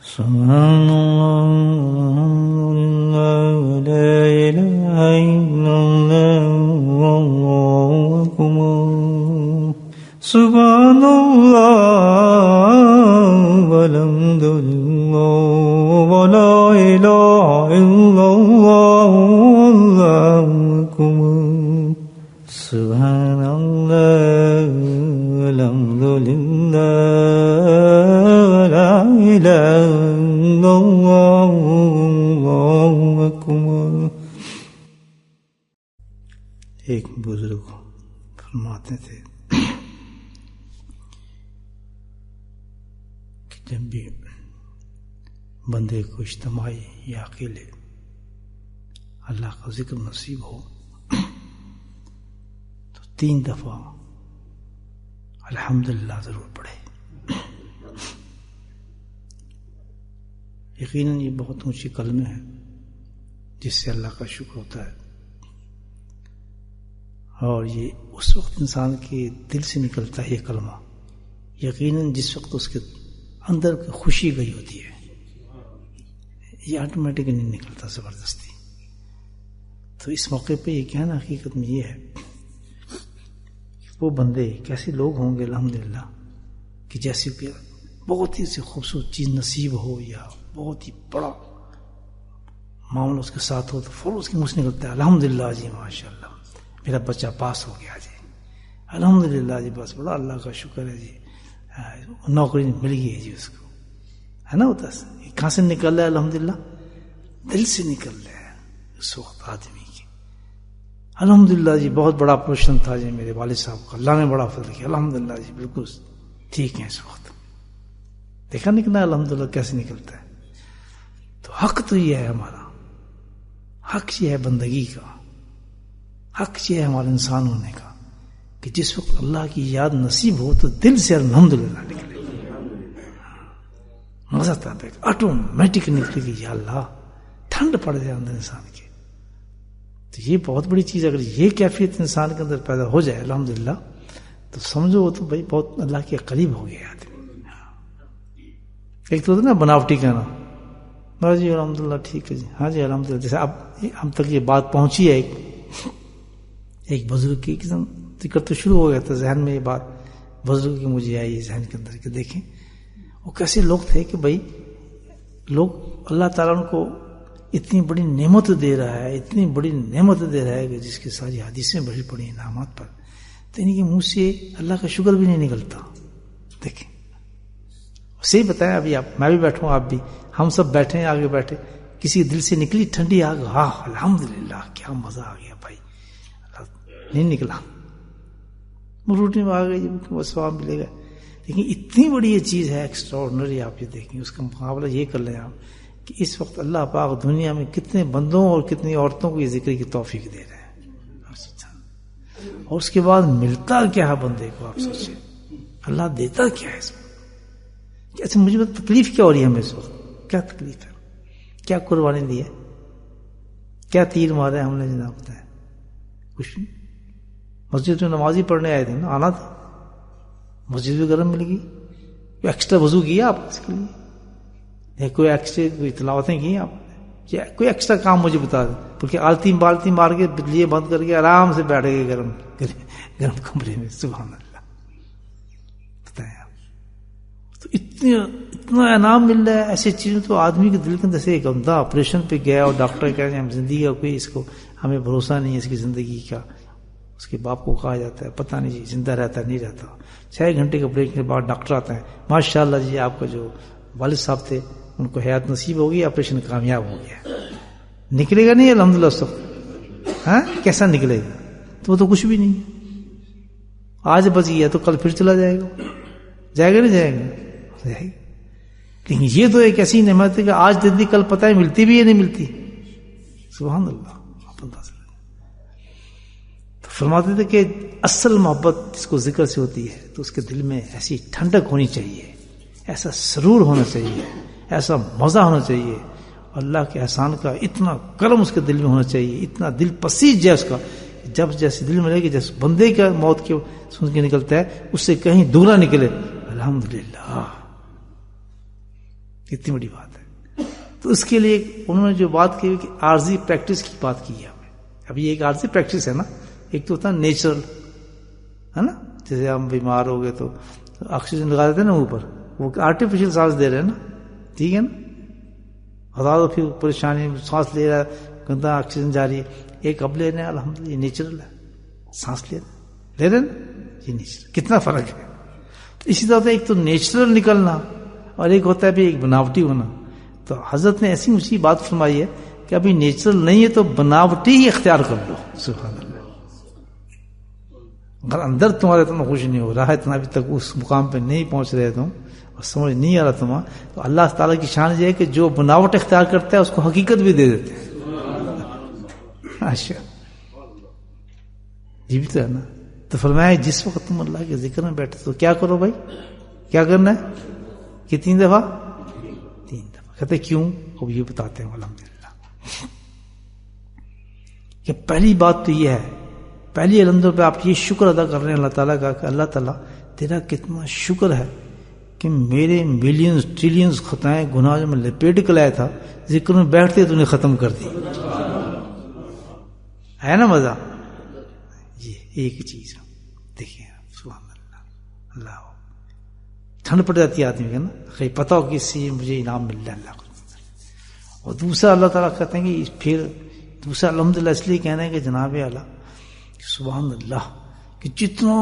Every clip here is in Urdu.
سبحان اللہ لا الہ الا اللہ واللہ اکبر سبحان اللہ والحمد للہ ولا الہ الا اللہ واللہ اکبر سبحان اللہ والحمد للہ ولا الہ الا اللہ واللہ اکبر۔ ایک بزرگ فرماتے تھے کہ جب بھی بندے کو اجتماعی یا اکیلے اللہ کا ذکر نصیب ہو تو 3 دفعہ الحمدللہ ضرور پڑھے۔ یقیناً یہ بہت اونچی کلمہ ہے جس سے اللہ کا شکر ہوتا ہے، اور یہ اس وقت انسان کے دل سے نکلتا ہے یہ کلمہ، یقیناً جس وقت اس کے اندر خوشی گئی ہوتی ہے، یہ آٹومیٹک نہیں نکلتا زبردستی۔ تو اس موقع پہ یہ کہنا حقیقت میں یہ ہے کہ وہ بندے کیسے لوگ ہوں گے الحمدللہ کہ جیسے کہ بہت ہی سی خوبصورت چیز نصیب ہو یا بہت ہی بڑا معاملہ اس کے ساتھ ہو تو فوراً اس کے منہ سے نکلتا ہے الحمدللہ جی ماشاءاللہ میرا بچہ پاس ہو گیا جی، الحمدللہ جی بس بڑا اللہ کا شکر ہے جی، نوکری مل گئی ہے جی اس کو، ہے نا؟ ہوتا ہے کہاں سے نکل رہا ہے الحمدللہ؟ دل سے نکل رہا ہے اس وقت آدمی کی۔ الحمدللہ جی بہت بڑا آپریشن تھا جی میرے والد صاحب کا، اللہ نے بڑا فضل کیا، الحمدللہ جی بالکل ٹھیک ہے اس وقت۔ دیکھا نکلنا الحمدللہ کیسے نکلتا ہے؟ تو حق تو یہ ہے ہمارا، حق یہ ہے بندگی کا، حق یہ ہے ہمارا انسان ہونے کا کہ جس وقت اللہ کی یاد نصیب ہو تو دل سے الحمدللہ نکلے، مزہ آتا ہے، آٹومیٹک نکلے گی یا اللہ، ٹھنڈ پڑ جائے اندر انسان کے۔ تو یہ بہت بڑی چیز، اگر یہ کیفیت انسان کے اندر پیدا ہو جائے الحمدللہ تو سمجھو وہ تو بھائی بہت اللہ کے قریب ہو گیا آدمی۔ ایک تو ہوتا نا بناوٹی کہنا، بس جی الحمدللہ ٹھیک ہے جی، ہاں جی الحمدللہ، جیسے اب ہم تک یہ بات پہنچی ہے ایک بزرگ کی ذکر تو شروع ہو گیا تھا ذہن میں، یہ بات بزرگ کی مجھے آئی ذہن کے اندر کہ دیکھیں وہ کیسے لوگ تھے کہ بھائی لوگ اللہ تعالیٰ ان کو اتنی بڑی نعمت دے رہا ہے، اتنی بڑی نعمت دے رہا ہے کہ جس کی ساری حدیثیں بھری پڑی انعامات پر، تو ان کے منہ سے اللہ کا شکر بھی نہیں نکلتا۔ دیکھیں صحیح بتائیں، ابھی آپ میں بھی بیٹھوں، آپ بھی، ہم سب بیٹھے ہیں، آگے بیٹھے، کسی دل سے نکلی ٹھنڈی آگ، ہاں الحمدللہ کیا مزہ آ گیا بھائی، نہیں نکلا روٹی میں آ گئی وہ ثواب ملے گا، لیکن اتنی بڑی یہ چیز ہے ایکسٹراڈنری، آپ یہ دیکھیں اس کا مقابلہ یہ کر لیں آپ کہ اس وقت اللہ پاک دنیا میں کتنے بندوں اور کتنی عورتوں کو یہ ذکر کی توفیق دے رہے ہیں، اور اس کے بعد ملتا کیا ہے بندے کو، آپ سوچیں اللہ دیتا کیا ہے اس میں۔ اچھا مجھے تکلیف کیا ہو رہی ہے ہمیں اس وقت، کیا تکلیف ہے، کیا قربانی دی ہے، کیا تیر مارے ہم نے جناب؟ بتایا کچھ نہیں، مسجد میں نمازی پڑھنے آئے تھے نا، آنا تھا، مسجد بھی گرم مل گئی، کوئی ایکسٹرا وضو کیا آپ اس کے لیے، کوئی ایکسٹرا کوئی تلاوتیں کی آپ، کوئی ایکسٹرا کام مجھے بتا دیں، بلکہ آلتی بالتی مار کے بجلی بند کر کے آرام سے بیٹھ گئے گرم کمرے میں، سبحان اللہ۔ تو اتنا انعام مل رہا ہے ایسی چیزیں، تو آدمی کے دل کے اندر سے ایک بندہ آپریشن پہ گیا اور ڈاکٹر کہہ رہے ہیں ہم زندگی کا کوئی اس کو ہمیں بھروسہ نہیں ہے اس کی زندگی کا، اس کے باپ کو کہا جاتا ہے پتہ نہیں جی زندہ رہتا نہیں رہتا، 6 گھنٹے کا بریک کے بعد ڈاکٹر آتا ہے، ماشاءاللہ جی آپ کا جو والد صاحب تھے ان کو حیات نصیب ہوگی، آپریشن کامیاب ہو گیا، نکلے گا نہیں الحمدللہ سب، ہاں کیسا نکلے گا؟ تو وہ تو کچھ بھی نہیں، آج بچ گیا تو کل پھر چلا جائے گا، جائے گا نہیں جائے گا؟ لیکن یہ تو ایک ایسی نعمت ہے کہ آج دیتی کل پتہ ہے ملتی بھی ہے نہیں ملتی، سبحان اللہ۔ تو فرماتے تھے کہ اصل محبت جس کو ذکر سے ہوتی ہے تو اس کے دل میں ایسی ٹھنڈک ہونی چاہیے، ایسا سرور ہونا چاہیے، ایسا مزہ ہونا چاہیے، اللہ کے احسان کا اتنا کرم اس کے دل میں ہونا چاہیے، اتنا دل پسیج جائے اس کا، جب جیسے دل میں لگے کہ جیسے بندے کا موت کے سن کے نکلتا ہے اس سے کہیں دگنا نکلے، الحمدللہ کتنی بڑی بات ہے. تو اس کے لیے انہوں نے جو بات کی کہ عارضی پریکٹس کی بات کی ہے ہمیں. اب یہ ایک عارضی پریکٹس ہے نا, ایک تو ہوتا ہے نیچرل, ہے نا, جیسے ہم بیمار ہو گئے تو آکسیجن لگا دیتے ہیں نا اوپر, وہ آرٹیفیشل سانس دے رہے ہیں نا, ٹھیک ہے نا, ہزار تو پھر پریشانی, سانس لے رہا ہے گندا آکسیجن جا رہی ہے, ایک اب لے رہے ہیں الحمدللہ یہ نیچرل ہے, سانس لے رہے ہیں یہ نیچرل, کتنا فرق ہے. تو اسی طرح ایک تو نیچرل نکلنا اور ایک ہوتا ہے بھی ایک بناوٹی ہونا. تو حضرت نے ایسی اونچی بات فرمائی ہے کہ ابھی نیچرل نہیں ہے تو بناوٹی ہی اختیار کر لو. سبحان اللہ. اگر اندر تمہارے اتنا خوش نہیں ہو رہا ہے, اتنا ابھی تک اس مقام پہ نہیں پہنچ رہے تم اور سمجھ نہیں آ رہا تمہیں, تو اللہ تعالیٰ کی شان یہ ہے کہ جو بناوٹ اختیار کرتا ہے اس کو حقیقت بھی دے دیتے ہیں. اچھا یہ بھی تو ہے نا. تو فرمایا جس وقت تم اللہ کے ذکر میں بیٹھے تو کیا کرو بھائی, کیا کرنا ہے کہ 3 دفعہ. کہتے کیوں, اب یہ بتاتے ہیں الحمدللہ. کہ پہلی بات تو یہ ہے, پہلی الحمدللہ پہ آپ یہ شکر ادا کر رہے ہیں اللہ تعالیٰ کا کہ اللہ تعالیٰ تیرا کتنا شکر ہے کہ میرے ملینز ٹریلینز خطائیں گناہ جو میں لپیٹ کے لایا تھا ذکر میں بیٹھتے تو انہیں ختم کر دی. ہے نا مزہ. یہ ایک چیز دیکھیں, سبحان اللہ. اللہ ٹھنڈ پڑ جاتی ہے آدمی کا نا, کہیں پتہ ہو کہ اس سے مجھے انعام مل رہا ہے اللہ کو. اور دوسرا اللہ تعالیٰ کہتے ہیں کہ پھر دوسرا الحمدللہ اس لیے کہنا ہے کہ جناب اعلیٰ سبحان اللہ کہ جتنا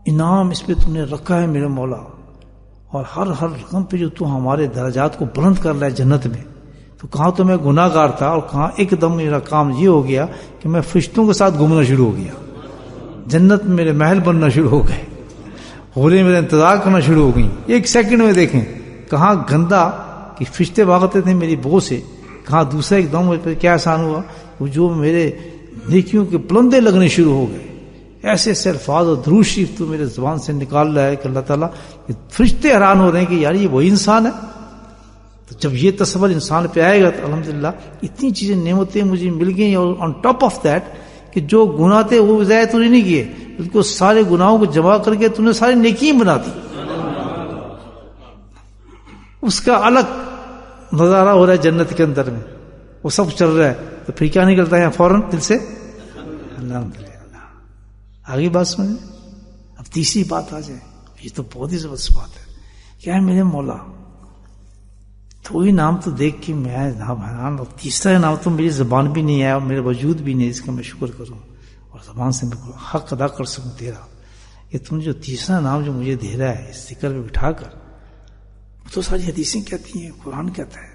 انعام اس پہ تم نے رکھا ہے میرے مولا, اور ہر رقم پہ جو تو ہمارے درجات کو بلند کر رہا ہے جنت میں. تو کہاں تو میں گناہ گار تھا اور کہاں ایک دم میرا کام یہ ہو گیا کہ میں فرشتوں کے ساتھ گھومنا شروع ہو گیا, جنت میں میرے محل بننا شروع ہو گئے, حوریں میرا انتظار کرنا شروع ہو گئی. ایک سیکنڈ میں دیکھیں کہاں گندا کہ فرشتے بھاگتے تھے میری بو سے, کہاں دوسرا ایک دم پہ کیا احسان ہوا, وہ جو میرے نیکیوں کے پلندے لگنے شروع ہو گئے. ایسے ایسے الفاظ اور درود شریف تو میرے زبان سے نکال رہا ہے کہ اللہ تعالیٰ فرشتے حیران ہو رہے ہیں کہ یار یہ وہی انسان ہے. تو جب یہ تصور انسان پہ آئے گا تو الحمدللہ اتنی چیزیں نعمتیں مجھے مل گئی, اور آن ٹاپ آف دیٹ کہ جو گناہ تھے وہ ضائع تو نہیں کیے, بلکہ سارے گناہوں کو جمع کر کے تم نے ساری نیکیاں بنا دی. اس کا الگ نظارہ ہو رہا ہے جنت کے اندر میں, وہ سب چل رہا ہے. تو پھر کیا نکلتا ہے فوراً دل سے الحمدللہ. آگے بات سمجھیں. اب تیسری بات آ جائے, یہ تو بہت ہی زبردست بات ہے. کیا ہے میرے مولا تو وہی نام تو دیکھ کے میں حیران, اور تیسرا نام تو میری زبان بھی نہیں آیا اور میرا وجود بھی نہیں, اس کا میں شکر کروں اور زبان سے میں حق ادا کر سکوں تیرا. یہ تم جو تیسرا نام جو مجھے دے رہا ہے اس ذکر میں بٹھا کر, تو ساری حدیثیں کہتی ہیں, قرآن کہتا ہے,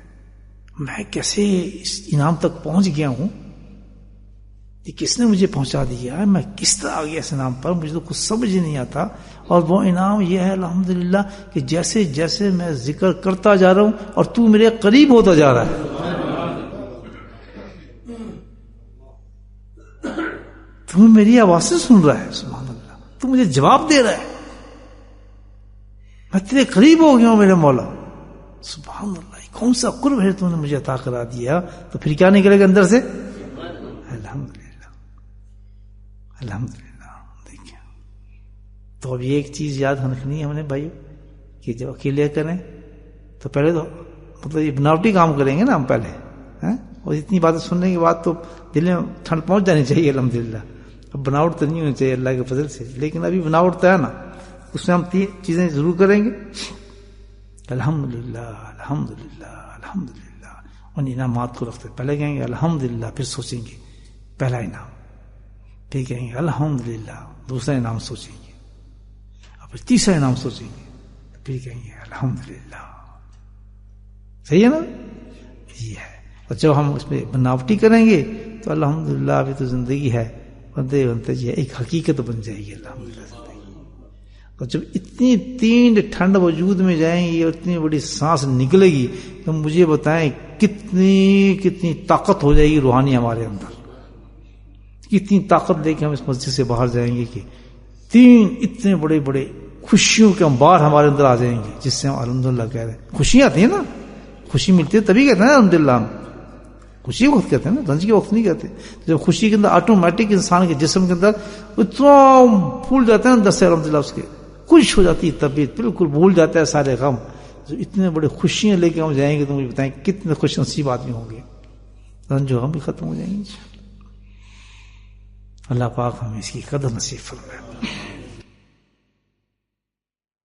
میں کیسے اس انعام تک پہنچ گیا ہوں, یہ کس نے مجھے پہنچا دیا ہے, میں کس طرح آ گیا اس انعام پر, مجھے تو کچھ سمجھ نہیں آتا. اور وہ انعام یہ ہے الحمدللہ کہ جیسے جیسے میں ذکر کرتا جا رہا ہوں اور تو میرے قریب ہوتا جا رہا ہے, تو میری آواز سے سن رہا ہے, سبحان اللہ, تو مجھے جواب دے رہا ہے, میں تیرے قریب ہو گیا ہوں میرے مولا. سبحان اللہ, کون سا قرب ہے تو نے مجھے عطا کرا دیا. تو پھر کیا نکلے گا اندر سے الحمدللہ الحمدللہ. دیکھیں تو اب یہ ایک چیز یاد رکھنی ہے ہم نے بھائی کہ جب اکیلے کریں تو پہلے تو مطلب یہ بناوٹی کام کریں گے نا ہم پہلے, اور اتنی باتیں سننے کے بعد تو دل میں ٹھنڈ پہنچ جانی چاہیے الحمدللہ. اب بناوٹ تو نہیں ہونی چاہیے اللہ کے فضل سے, لیکن ابھی بناوٹ تو ہے نا, اس میں ہم 3 چیزیں ضرور کریں گے. الحمدللہ الحمدللہ الحمدللہ. ان انعامات کو رکھتے پہلے کہیں گے الحمدللہ, پھر سوچیں گے پہلا انعام, پھر کہیں گے الحمدللہ, دوسرا انعام سوچیں گے, اور پھر تیسرا انعام سوچیں گے, پھر کہیں گے الحمدللہ. صحیح ہے نا, یہ ہے. اور جب ہم اس پہ بناوٹی کریں گے تو الحمدللہ ابھی تو زندگی ہے, بنتے بنتے یہ ایک حقیقت بن جائے گی الحمدللہ زندگی. اور جب اتنی 3 ٹھنڈ وجود میں جائیں گی اور اتنی بڑی سانس نکلے گی تو مجھے بتائیں کتنی طاقت ہو جائے گی روحانی ہمارے اندر, کتنی طاقت لے کے ہم اس مسجد سے باہر جائیں گے کہ 3 اتنے بڑے بڑے خوشیوں کے انبار ہمارے اندر آ جائیں گے, جس سے ہم الحمدللہ کہہ رہے ہیں. خوشیاں آتی ہیں نا, خوشی ملتی ہے تبھی کہتے ہیں الحمدللہ. ہم خوشی کے وقت کہتے ہیں نا, رنج کے وقت نہیں کہتے. جب خوشی کے اندر آٹومیٹک انسان کے جسم کے اندر اتنا پھول جاتے ہیں اندر سے الحمدللہ, اس کے خوش ہو جاتی ہے طبیعت, بالکل بھول جاتا ہے سارے غم, جو اتنے بڑے خوشیاں لے کے ہم جائیں گے تو مجھے بتائیں کتنے خوش نصیب آدمی ہوں گے، رنج و غم بھی ختم ہو جائیں گے انشاءاللہ۔ اللہ پاک ہمیں اس کی قدر نصیب فرمائے۔